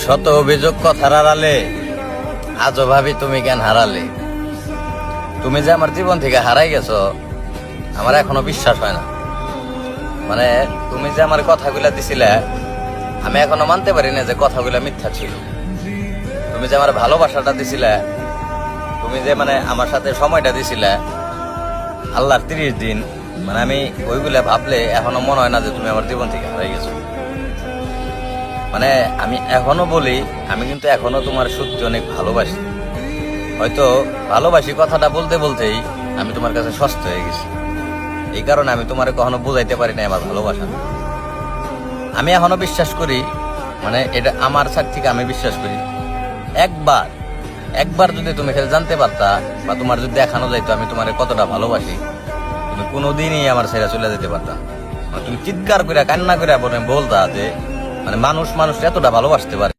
শত অভিযোগ কথার আড়ালে আজও ভাবি তুমি কেন হারালে। তুমি যে আমার জীবন থেকে হারাই গেছো আমার এখনো বিশ্বাস হয় না। মানে তুমি যে আমার কথাগুলা দিছিলে আমি এখনো মানতে পারি না যে কথাগুলা মিথ্যা ছিল। তুমি যে আমার ভালোবাসাটা দিছিলে, তুমি যে মানে আমার সাথে সময়টা দিছিলে আল্লাহর 30 দিন, মানে আমি ওইগুলা ভাবলে এখনো মনে হয় না যে তুমি আমার জীবন থেকে হারাই গেছো। মানে আমি এখনো বলি আমি কিন্তু এখনো তোমার সত্যি অনেক ভালোবাসি। হয়তো ভালোবাসি কথাটা বলতে বলতেই আমি তোমার কাছে সস্ত হয়ে গেছি। এই কারণে আমি তোমার কখনো বোঝাইতে পারি না আমার ভালোবাসা। আমি এখনো বিশ্বাস করি, মানে এটা আমার সাইড থেকে আমি বিশ্বাস করি, একবার যদি তুমি খেলে জানতে পারতা বা তোমার যদি দেখানো যাইতো আমি তোমার কতটা ভালোবাসি, তুমি কোনোদিনই আমার ছেড়ে চলে যেতে পারতাম। তুমি চিৎকার করে কান্না করে বলতা যে মানে মানুষ এতটা ভালোবাসতে পারে।